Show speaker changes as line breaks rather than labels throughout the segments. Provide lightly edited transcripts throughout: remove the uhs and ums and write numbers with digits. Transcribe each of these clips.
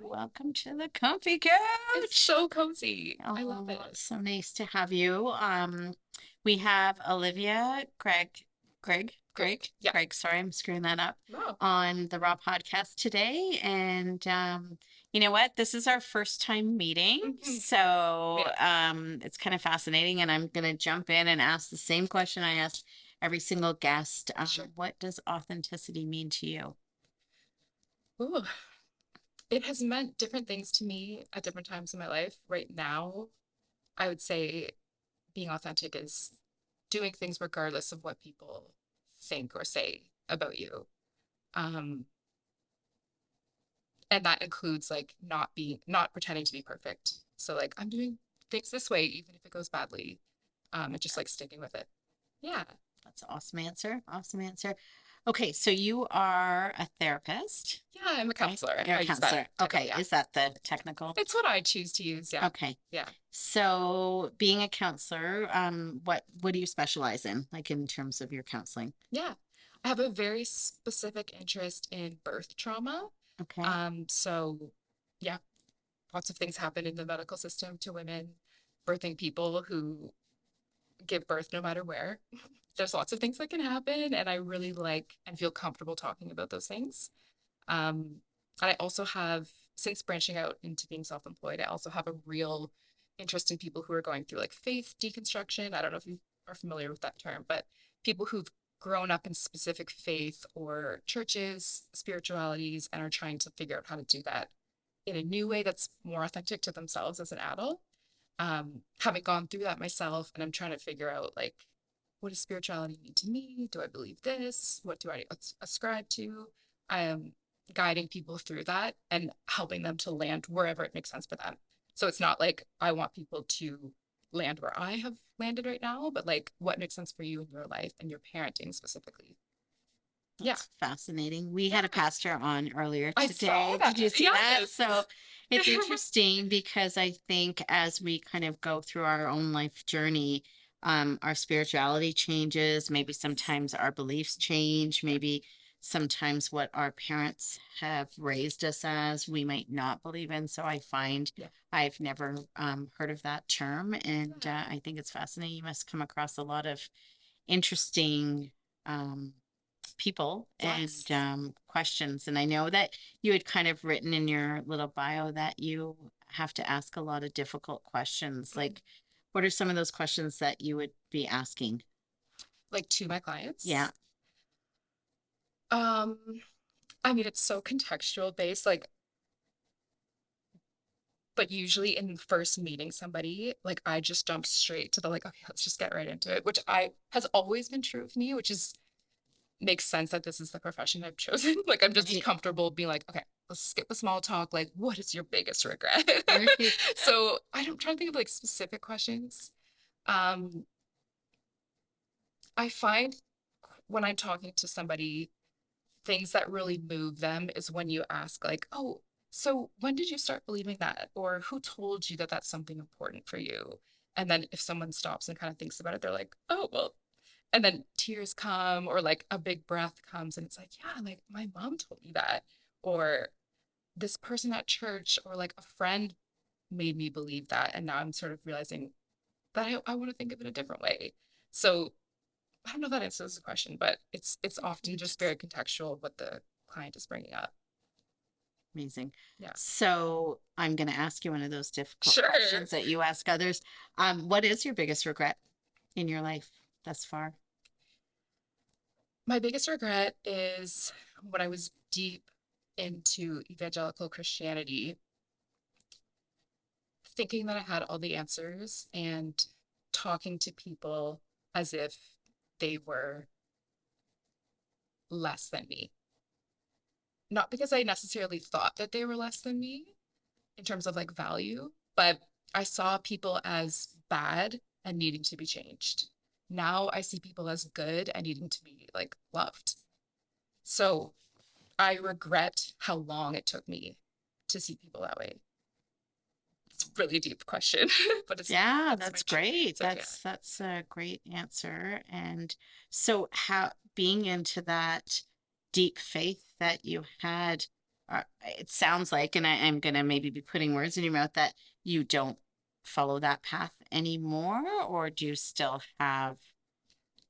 Welcome to the comfy couch.
It's so cozy. I love
Oh,
it.
so nice to have you. We have Olivia
Great. Yeah.
Greg, sorry, I'm screwing that up,
No.
on the Raw podcast today. And you know what? This is our first time meeting.
Mhm.
So
Yeah.
it's kind of fascinating. And I'm gonna jump in and ask the same question I ask every single guest.
Sure.
What does authenticity mean to you?
Ooh. It has meant different things to me at different times in my life. Right now, I would say being authentic is doing things regardless of what people think or say about you. Um, and that includes like not pretending to be perfect. So like I'm doing things this way, even if it goes badly. And just like sticking with it. Yeah.
That's an awesome answer. Awesome answer. Okay, so you are a therapist,
Yeah, I'm a
right?
counselor.
You're a
I use that
counselor.
title.
Okay,
Yeah.
is that the technical?
It's what I choose to use. Yeah.
Okay.
Yeah.
So being a counselor, what do you specialize in, like in terms of your counseling?
Yeah. I have a very specific interest in birth trauma.
Okay.
So yeah, lots of things happen in the medical system to women, birthing people who give birth no matter where. There's lots of things that can happen, and I really like and feel comfortable talking about those things. Um, and I also have, since branching out into being self-employed, I also have a real interest in people who are going through like faith deconstruction. I don't know if you are familiar with that term, but people who've grown up in specific faith or churches, spiritualities, and are trying to figure out how to do that in a new way that's more authentic to themselves as an adult. Having gone through that myself, and I'm trying to figure out like, what does spirituality mean to me? Do I believe this? What do I ascribe to? I am guiding people through that and helping them to land wherever it makes sense for them. So it's not like I want people to land where I have landed right now, but like what makes sense for you in your life and your parenting specifically. Yeah.
That's fascinating. We had a
Yeah.
pastor on earlier
I saw
today. Did you
that.
see that?
Yes.
So it's interesting because I think as we kind of go through our own life journey, our spirituality changes. Maybe sometimes our beliefs change.
Yeah.
Maybe sometimes what our parents have raised us as, we might not believe in. So I find
Yeah.
I've never heard of that term. And
Yeah.
I think it's fascinating. You must come across a lot of interesting people and
Yes.
questions. And I know that you had kind of written in your little bio that you have to ask a lot of difficult questions. Like, what are some of those questions that you would be asking?
Like to my
Yeah.
clients. Um, I mean, it's so contextual based, like, but usually in first meeting somebody, like I just jump straight to the like, okay, let's just get right into it, which I has always been true of me, which is makes sense that this is the profession I've chosen. Like I'm just
Right.
comfortable being like, okay, let's skip the small talk. Like, what is your biggest regret?
Right.
So I'm trying to think of like specific questions. Um, I find when I'm talking to somebody, things that really move them is when you ask, like, oh, so when did you start believing that? Or who told you that that's something important for you? And then if someone stops and kind of thinks about it, they're like, oh, well, and then tears come or like a big breath comes and it's like, yeah, like my mom told me that. Or this person at church or like a friend made me believe that. And now I'm sort of realizing that I want to think of it a different way. So I don't know if that answers the question, but it's often just very contextual of what the client is bringing up.
Amazing.
Yeah.
So I'm going to ask you one of those difficult
Sure.
questions that you ask others. What is your biggest regret in your life thus far?
My biggest regret is when I was deep into evangelical Christianity, thinking that I had all the answers and talking to people as if they were less than me. Not because I necessarily thought that they were less than me in terms of like value, but I saw people as bad and needing to be changed. Now I see people as good and needing to be like loved. So I regret how long it took me to see people that way. It's a really deep question, but it's
Yeah,
that's my
that's
truth
great.
answer. Yeah.
That's a great answer. And so how being into that deep faith that you had, it sounds like, and I'm gonna maybe be putting words in your mouth, that you don't follow that path anymore, or do you still have?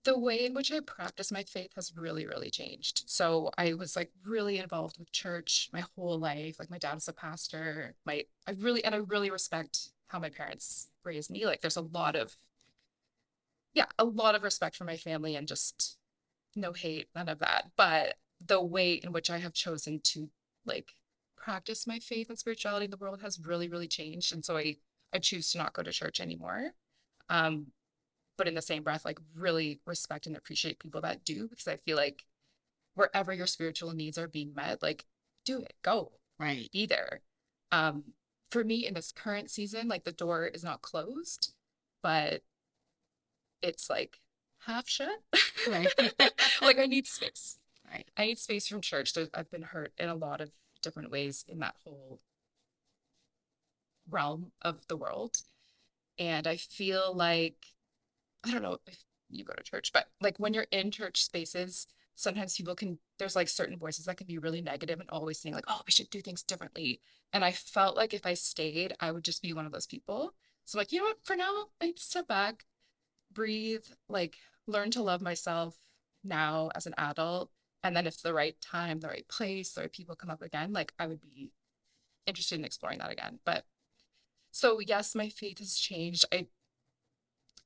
The way in which I practice my faith has really, really changed. So I was like really involved with church my whole life. Like my dad was a pastor. I really respect how my parents raised me. Like there's a lot of, yeah, a lot of respect for my family and just no hate, none of that. But the way in which I have chosen to like practice my faith and spirituality in the world has really, really changed. And so I choose to not go to church anymore. Um, but in the same breath, like really respect and appreciate people that do, because I feel like wherever your spiritual needs are being met, like do it, go,
Right.
be there. Um, for me in this current season, like the door is not closed, but it's like half shut.
Right.
Like I need space.
Right.
I need space from church. I've been hurt in a lot of different ways in that whole realm of the world. And I feel like, I don't know if you go to church, but like when you're in church spaces, sometimes people can, there's like certain voices that can be really negative and always saying, like, oh, we should do things differently. And I felt like if I stayed, I would just be one of those people. So, like, you know what, for now, I step back, breathe, like, learn to love myself now as an adult. And then if the right time, the right place, the right people come up again, like, I would be interested in exploring that again. But so, yes, my faith has changed.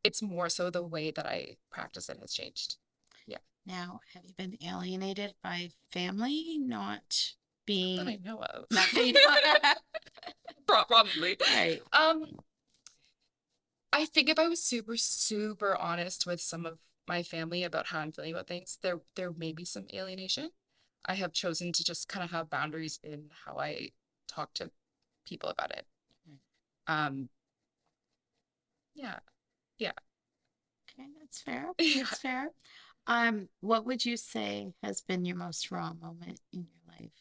It's more so the way that I practice it has changed. Yeah.
Now, have you been alienated by family not
That I
being
know of.
not being
Probably.
right?
Um, I think if I was super, super honest with some of my family about how I'm feeling about things, there may be some alienation. I have chosen to just kind of have boundaries in how I talk to people about it. Um, yeah, yeah,
Okay, that's fair.
yeah.
That's fair. What would you say has been your most raw moment in your life?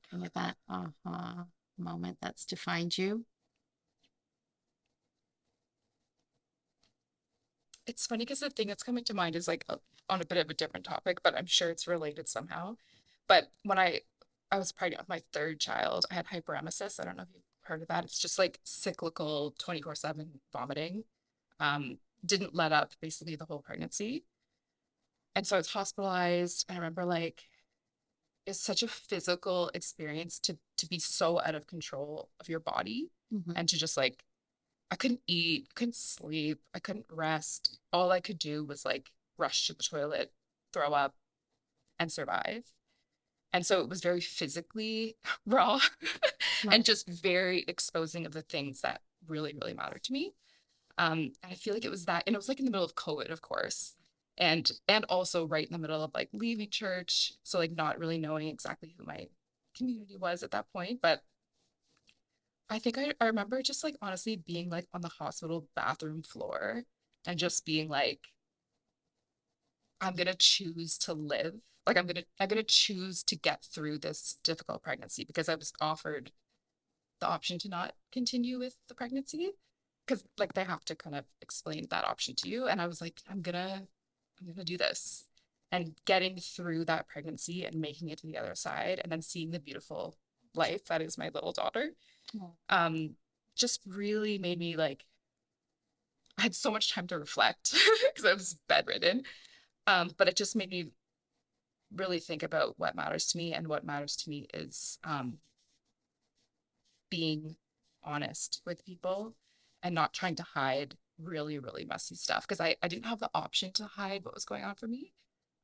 Kind of that aha moment that's defined you.
It's funny because the thing that's coming to mind is like on a bit of a different topic, but I'm sure it's related somehow. But when I was pregnant with my third child, I had hyperemesis. I don't know if you've heard of that. It's just like cyclical 24/7 vomiting. Didn't let up basically the whole pregnancy. And so I was hospitalized. I remember like it's such a physical experience to be so out of control of your body
Hmm.
and to just like I couldn't eat, I couldn't sleep, I couldn't rest. All I could do was like rush to the toilet, throw up, and survive. And so it was very physically raw and
Right.
just very exposing of the things that really, really mattered to me. And I feel like it was that, and it was like in the middle of COVID, of course, and also right in the middle of like leaving church, so like not really knowing exactly who my community was at that point. But I think I remember just like honestly being like on the hospital bathroom floor and just being like, I'm gonna choose to live. Like I'm gonna choose to get through this difficult pregnancy because I was offered the option to not continue with the pregnancy because like they have to kind of explain that option to you. And I was like, I'm gonna do this. And getting through that pregnancy and making it to the other side and then seeing the beautiful life that is my little daughter,
Oh,
um, just really made me like I had so much time to reflect because I was bedridden. But it just made me really think about what matters to me, and what matters to me is being honest with people and not trying to hide really, really messy stuff because I didn't have the option to hide what was going on for me.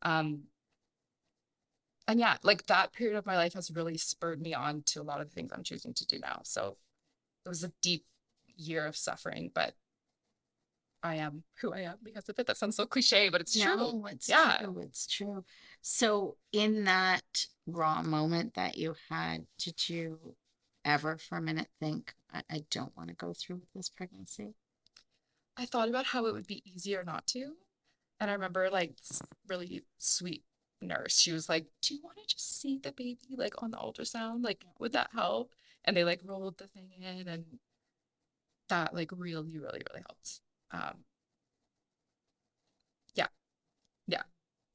Um, and yeah, like that period of my life has really spurred me on to a lot of the things I'm choosing to do now. So it was a deep year of suffering, but I am who I am because of it. That sounds so cliche, but it's true.
no, it's
Yeah.
true. It's true. So, in that raw moment that you had, did you ever for a minute think, I don't want to go through with this pregnancy?
I thought about how it would be easier not to. And I remember like this really sweet nurse. She was like, "Do you want to just see the baby like on the ultrasound? Like, would that help?" And they like rolled the thing in, and that like really, really, really helped. Um, yeah, yeah.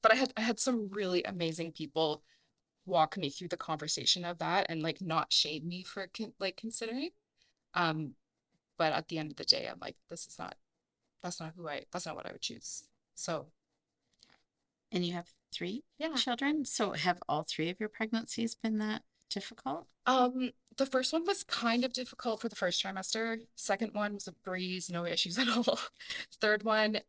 But I had some really amazing people walk me through the conversation of that and like not shame me for considering. Um, but at the end of the day, I'm like, that's not what I would choose. So
And you have three
yeah.
children. So have all three of your pregnancies been that difficult?
The first one was kind of difficult for the first trimester. Second one was a breeze, no issues at all. Third one,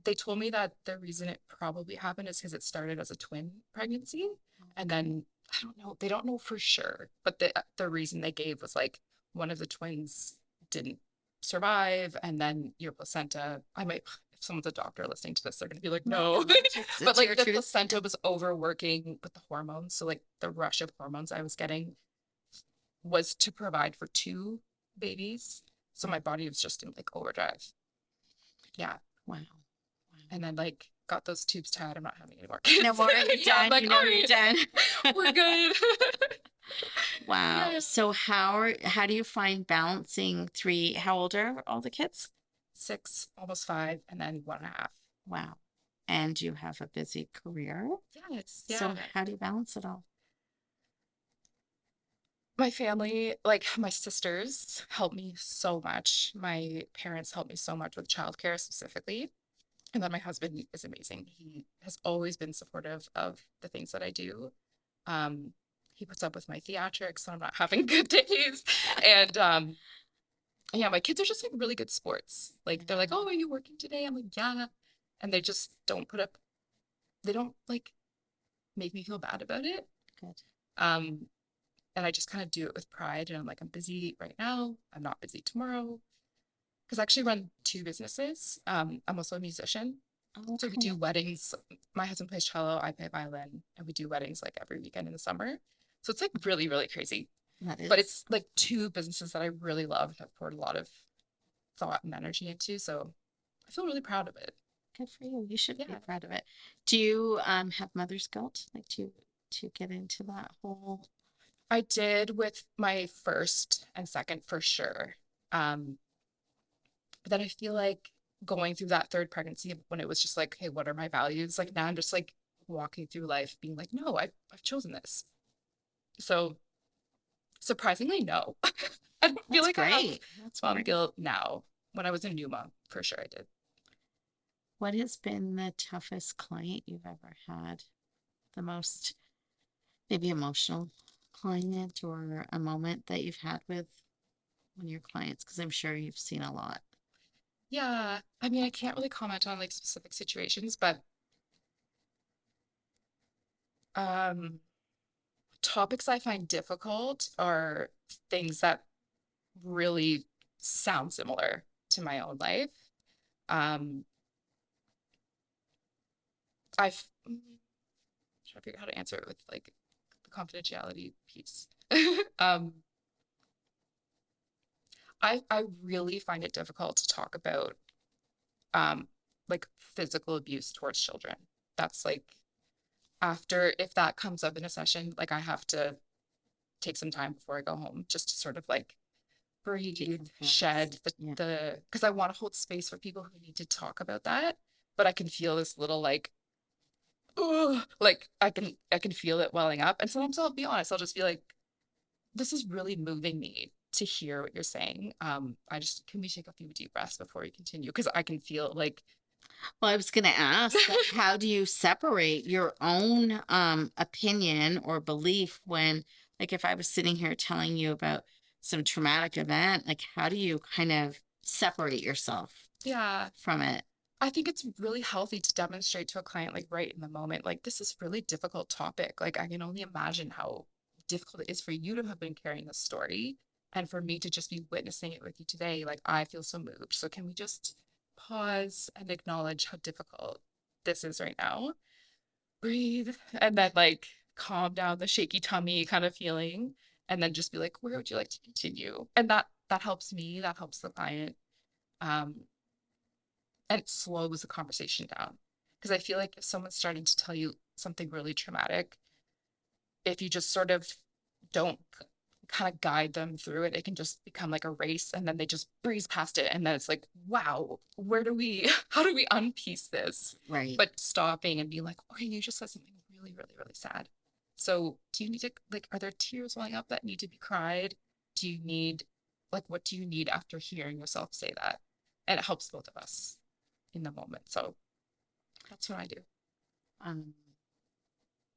they told me that the reason it probably happened is because it started as a twin pregnancy, and then I don't know, they don't know for sure, but the reason they gave was like one of the twins didn't survive, and then your placenta. I might, if someone's a doctor listening to this, they're gonna be like,
No,
no,
no, it's
but like
your
the
truth.
placenta was overworking with the hormones, so like the rush of hormones I was getting was to provide for two babies. So my body was just in like overdrive. Yeah.
Wow.
And then like got those tubes tied. I'm not having any more kids.
No more. You're
Yeah, I'm
done.
like,
You know
all
you're
right,
done.
we're good.
Wow.
Yeah.
So how do you find balancing three? How old are all the kids?
6, almost 5, and then 1.5.
Wow. And you have a busy career.
Yes.
So
Yeah.
how do you balance it all?
My family, like my sisters, help me so much. My parents help me so much with childcare specifically. And then my husband is amazing. He has always been supportive of the things that I do. Um, he puts up with my theatrics when I'm not having good days. And yeah, my kids are just like really good sports. Like they're like, "Oh, are you working today?" I'm like, "Yeah." And they just don't put up, they don't like make me feel bad about it.
Good.
Um, and I just kind of do it with pride. And I'm like, I'm busy right now. I'm not busy tomorrow. Because I actually run 2 businesses. I'm also a musician. So we
Okay.
do weddings. My husband plays cello, I play violin, and we do weddings like every weekend in the summer. So it's like really, really crazy.
That
But
is
it's like 2 businesses that I really love and have poured a lot of thought and energy into. So I feel really proud of it.
good for you. You should be
Yeah.
proud of it. Do you have mother's guilt? Like to get into that whole
I did with my first and second for sure. Um, but then I feel like going through that third pregnancy when it was just like, hey, what are my values? Like now I'm just like walking through life being like, no, I've chosen this. So surprisingly, no. I don't feel
that's
like I have
great. That's
mom
great.
guilt now. When I was a new mom, for sure I did.
What has been the toughest client you've ever had? The most maybe emotional client or a moment that you've had with one of your clients? Because I'm sure you've seen a lot.
Yeah. I mean, I can't really comment on like specific situations, but um topics I find difficult are things that really sound similar to my own life. Um, I've trying to figure out how to answer it with like the confidentiality piece. Um, I really find it difficult to talk about um like physical abuse towards children. That's like after if that comes up in a session, like I have to take some time before I go home just to sort of like breathe, shed
Yeah.
the because I want to hold space for people who need to talk about that. But I can feel this little like, oh, like I can feel it welling up. And sometimes I'll be honest, I'll just be like, this is really moving me to hear what you're saying. I just can we take a few deep breaths before we continue? Because I can feel like
Well, I was going to ask, like, how do you separate your own opinion or belief when, like, if I was sitting here telling you about some traumatic event, like, how do you kind of separate yourself
yeah,
from it?
I think it's really healthy to demonstrate to a client, like right in the moment, like this is really difficult topic. Like I can only imagine how difficult it is for you to have been carrying this story and for me to just be witnessing it with you today. Like I feel so moved. So can we just pause and acknowledge how difficult this is right now? Breathe and then like calm down the shaky tummy kind of feeling and then just be like, where would you like to continue? And that helps me, that helps the client. Um, and it slows the conversation down. Because I feel like if someone's starting to tell you something really traumatic, if you just sort of don't kind of guide them through it, it can just become like a race and then they just breeze past it. And then it's like, wow, how do we unpiece this?
Right.
But stopping and being like, okay, you just said something really, really, really sad. So do you need to, like, are there tears welling up that need to be cried? Do you need, like, what do you need after hearing yourself say that? And it helps both of us in the moment. So that's what I do.
Um,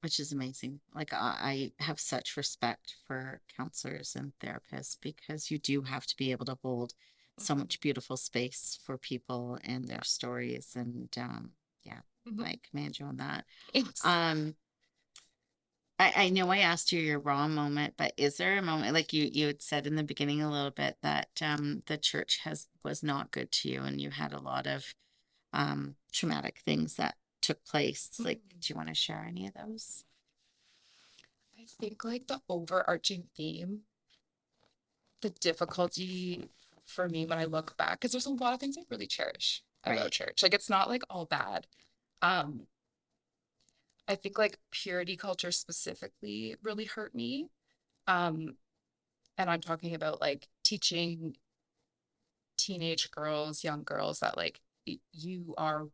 which is amazing. Like I have such respect for counselors and therapists because you do have to be able to hold so
Mhm.
much beautiful space for people and
Yeah.
their stories. And yeah,
Mhm.
I commend you on that.
Thanks.
Um, I know I asked you your raw moment, but is there a moment like you had said in the beginning a little bit that the church has was not good to you and you had a lot of traumatic things that took place. Like,
Mhm.
do you want to share any of those?
I think like the overarching theme, the difficulty for me when I look back, because there's a lot of things I really cherish about
Right.
church. Like it's not like all bad. Um, I think like purity culture specifically really hurt me. Um, and I'm talking about like teaching teenage girls, young girls that like you are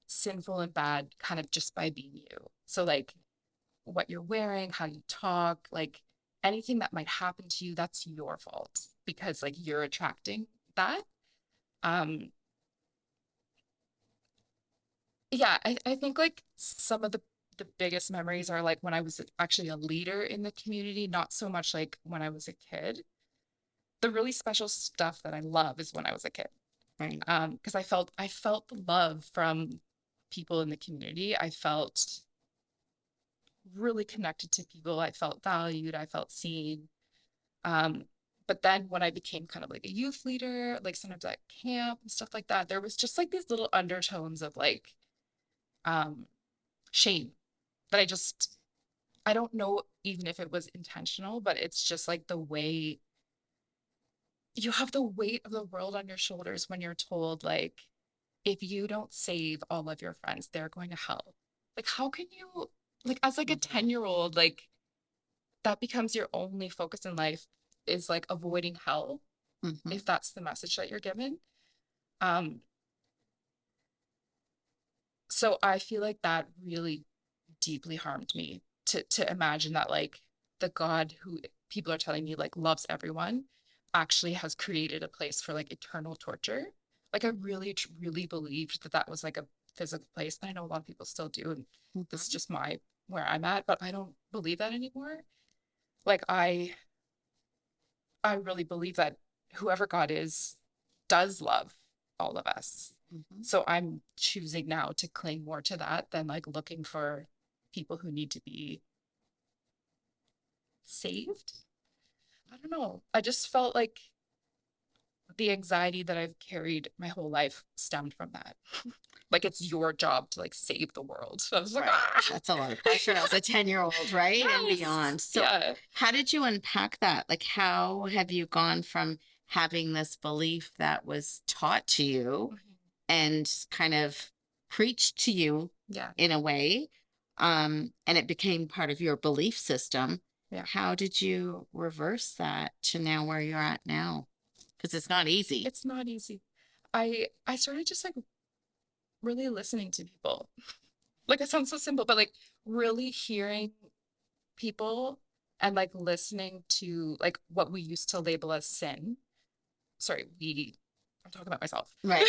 sinful and bad kind of just by being you. So like what you're wearing, how you talk, like anything that might happen to you, that's your fault because like you're attracting that. Um, yeah, I think like some of the biggest memories are like when I was actually a leader in the community, not so much like when I was a kid. The really special stuff that I love is when I was a kid.
Right.
Because I felt the love from people in the community. I felt really connected to people. I felt valued. I felt seen. Um, but then when I became kind of like a youth leader, like sometimes at camp and stuff like that, there was just like these little undertones of like um, shame that I don't know even if it was intentional, but it's just like the way you have the weight of the world on your shoulders when you're told like if you don't save all of your friends, they're going to hell. Like how can you like as like a
Mhm.
10-year-old like that becomes your only focus in life is like avoiding hell
Mhm.
if that's the message that you're given. Um so I feel like that really deeply harmed me to imagine that like the God who people are telling me like loves everyone actually has created a place for like eternal torture. Like I really really believed that that was like a physical place. And I know a lot of people still do, and this is
Mhm.
just my where I'm at, but I don't believe that anymore. Like I really believe that whoever God is does love all of us.
Mhm.
So I'm choosing now to cling more to that than like looking for people who need to be saved. I don't know. I just felt like the anxiety that I've carried my whole life stemmed from that. Like it's your job to like save the world. So I was like,
Right.
ah,
That's a lot of pressure as a 10-year-old, right? And
yes,
beyond. So,
yeah.
how did you unpack that? Like, how have you gone from having this belief that was taught to you
Mhm.
and kind of preached to you
Yeah,
in a way, and it became part of your belief system?
yeah.
How did you reverse that to now where you're at now? Because it's not easy.
It's not easy. I started just like really listening to people. Like it sounds so simple, but like really hearing people and like listening to like what we used to label as sin. Sorry, I'm talking about myself.
Right.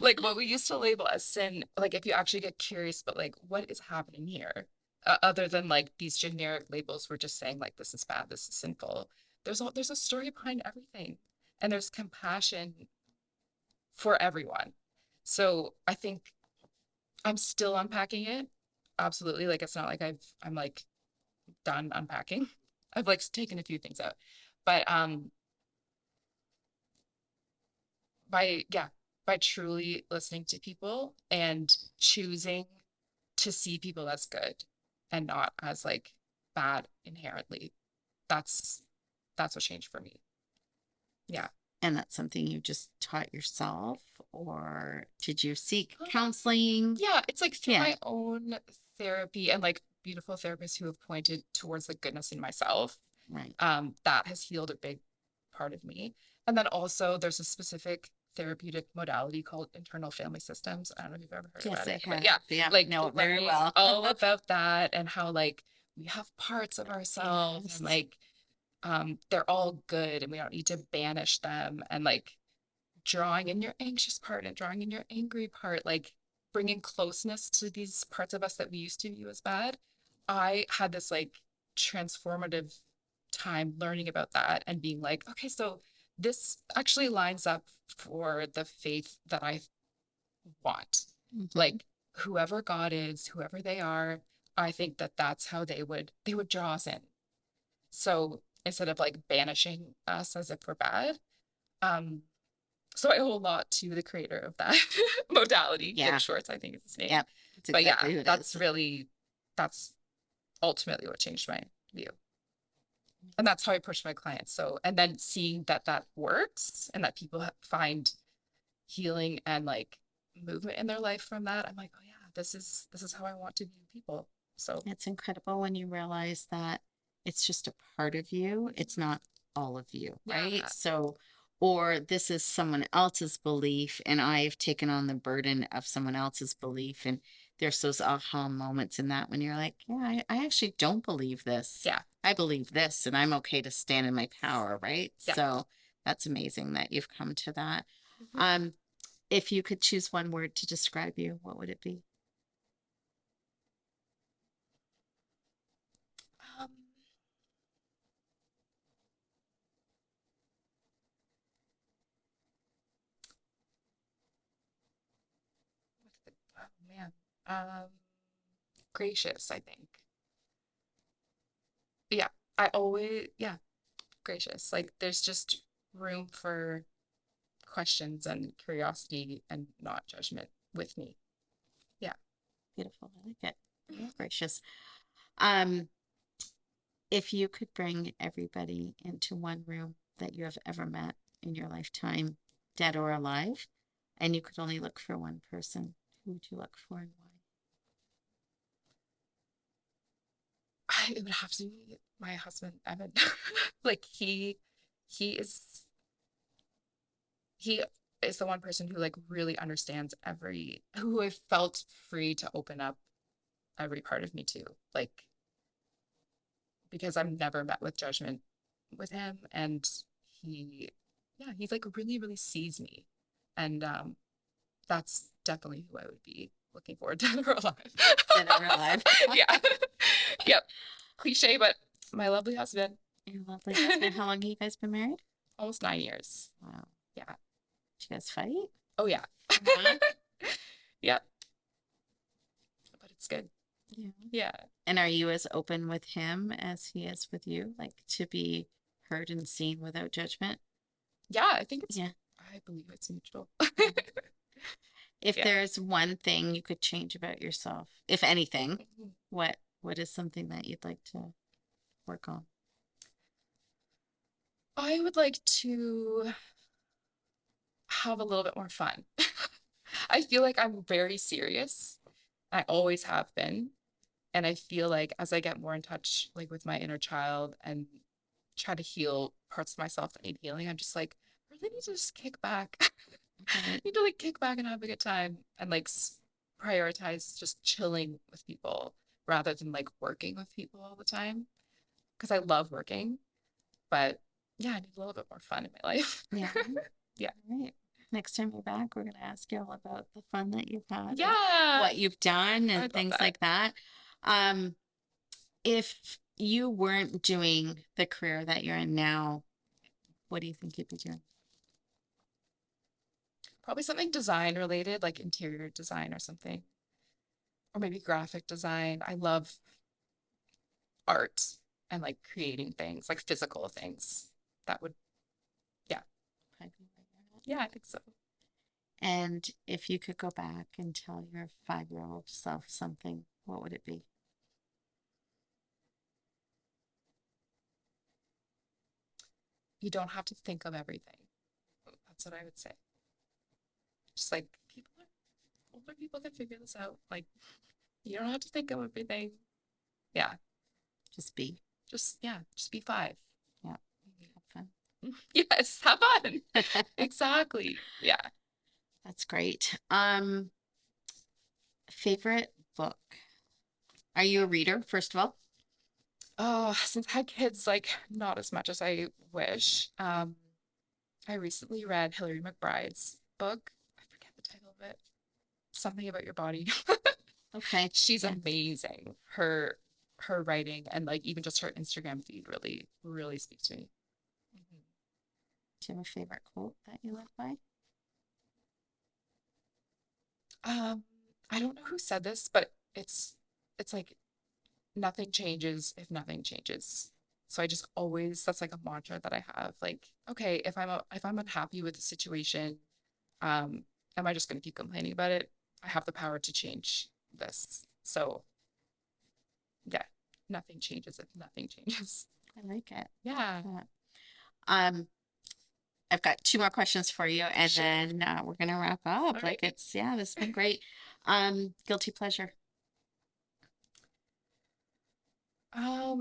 Like what we used to label as sin, like if you actually get curious, but like what is happening here? Other than like these generic labels, we're just saying like this is bad, this is sinful. There's a story behind everything, and there's compassion for everyone. So I think I'm still unpacking it. Absolutely. Like it's not like I'm like done unpacking. I've like taken a few things out. But by yeah, by truly listening to people and choosing to see people as good and not as like bad inherently. That's that's what changed for me. Yeah.
And that's something you just taught yourself, or did you seek counseling?
Yeah, it's like through
Yeah,
my own therapy and like beautiful therapists who have pointed towards the goodness in myself.
right.
That has healed a big part of me. And then also there's a specific therapeutic modality called internal family systems. I don't know if you've ever heard
Yes,
about
I
it, but
have.
yeah,
Yeah,
like
know it very
learning
well.
all about that and how like we have parts of ourselves
Yes.
and like they're all good and we don't need to banish them, and like drawing in your anxious part and drawing in your angry part, like bringing closeness to these parts of us that we used to view as bad. I had this like transformative time learning about that and being like, okay, so this actually lines up for the faith that I want.
Mhm.
Like whoever God is, whoever they are, I think that that's how they would draw us in. So instead of like banishing us as if we're bad, um, so I owe a lot to the creator of that modality. Nick
Yeah.
Schwartz, I think is his name.
Yep. That's
But yeah,
exactly who it
that's
is.
really that's ultimately what changed my view. And that's how I approach my clients. So, and then seeing that that works and that people find healing and like movement in their life from that, I'm like, oh yeah, this is how I want to view people. So
It's incredible when you realize that it's just a part of you. It's not all of you, right?
yeah,
So, or this is someone else's belief, and I've taken on the burden of someone else's belief. And there's those aha moments in that when you're like, yeah, I actually don't believe this.
yeah,
I believe this, and I'm okay to stand in my power, right?
yeah.
So that's amazing that you've come to that.
Mhm.
Um, if you could choose one word to describe you, what would it be?
Um, oh man, um, gracious, I think. But yeah, yeah, gracious. Like there's just room for questions and curiosity and not judgment with me. Yeah.
Beautiful. I like it. Very gracious. Um, if you could bring everybody into one room that you have ever met in your lifetime, dead or alive, and you could only look for one person, who would you look for and why?
It would have to be my husband, Evan. Like he is he is the one person who like really understands who I felt free to open up every part of me to. Like because I've never met with judgment with him, and he he's like really, really sees me. And that's definitely who I would be looking forward to or alive.
Dead or alive.
Yeah. Yep. Cliche, but my lovely husband.
Your lovely husband. How long have you guys been married?
Almost 9 years.
Wow.
Yeah.
Did you guys fight?
Oh yeah.
Uh-huh.
Yep. But it's good.
Yeah.
Yeah.
And are you as open with him as he is with you? Like to be heard and seen without judgment?
Yeah, I think
Yeah.
I believe it's mutual.
If
Yeah.
there's one thing you could change about yourself, if anything, what is something that you'd like to work on?
I would like to have a little bit more fun. I feel like I'm very serious. I always have been. And I feel like as I get more in touch like with my inner child and try to heal parts of myself that need healing, I'm just like, I really need to just kick back. I need to like kick back and have a good time and like prioritize just chilling with people rather than like working with people all the time. Because I love working, but yeah, I need a little bit more fun in my life.
Yeah.
Yeah.
All right. Next time you're back, we're going to ask you all about the fun that you've had, and
Yeah.
what you've done, and
I'd love
things
that.
like that. Um, if you weren't doing the career that you're in now, what do you think you'd be doing?
Probably something design related, like interior design or something, or maybe graphic design. I love art and like creating things, like physical things. That would, yeah,
Probably where you're at.
yeah, I think so.
And if you could go back and tell your 5-year-old self something, what would it be?
You don't have to think of everything. That's what I would say. Just like older people can figure this out. Like you don't have to think of everything. Yeah,
Just be.
just be 5.
Yeah. Have fun.
Yes, have fun. Exactly. Yeah.
That's great. Favorite book? Are you a reader, first of all?
Oh, since I had kids, like not as much as I wish. I recently read Hilary McBride's book. I forget the title of it. Something about your body.
Okay.
She's
Yeah.
amazing. Her writing and like even just her Instagram feed really, really speaks to me. Mhm.
Do you have a favorite quote that you live by?
Um, I don't know who said this, but it's like nothing changes if nothing changes. So I just always that's like a mantra that I have. Like, okay, if I'm unhappy with the situation, um, am I just going to keep complaining about it? I have the power to change this. So yeah, nothing changes if nothing changes.
I like it.
Yeah.
Yeah. Um, I've got two more questions for you, and
Sure.
then we're gonna wrap up.
All
Like
right.
it's yeah, this has been great. Guilty pleasure.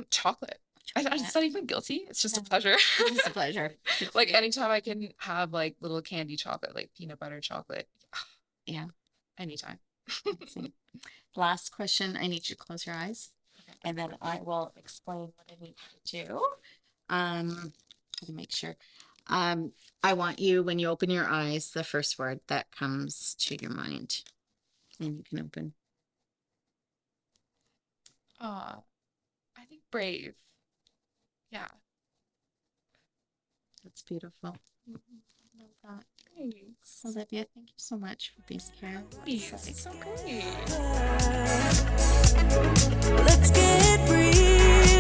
Chocolate.
Chocolate.
It's not even guilty. It's just a
Yeah.
pleasure.
It's a pleasure. Good for
Like
you.
anytime I can have like little candy chocolate, like peanut butter chocolate,
Yeah.
anytime.
Amazing. Last question. I need you to close your eyes,
Okay.
and then I will explain what I need you to do. To make sure. I want you, when you open your eyes, the first word that comes to your mind, and you can open.
I think brave. Yeah.
That's beautiful.
Mhm.
Love that.
Thanks.
Olivia, thank you so much for being here.
This is so great.
Let's get real.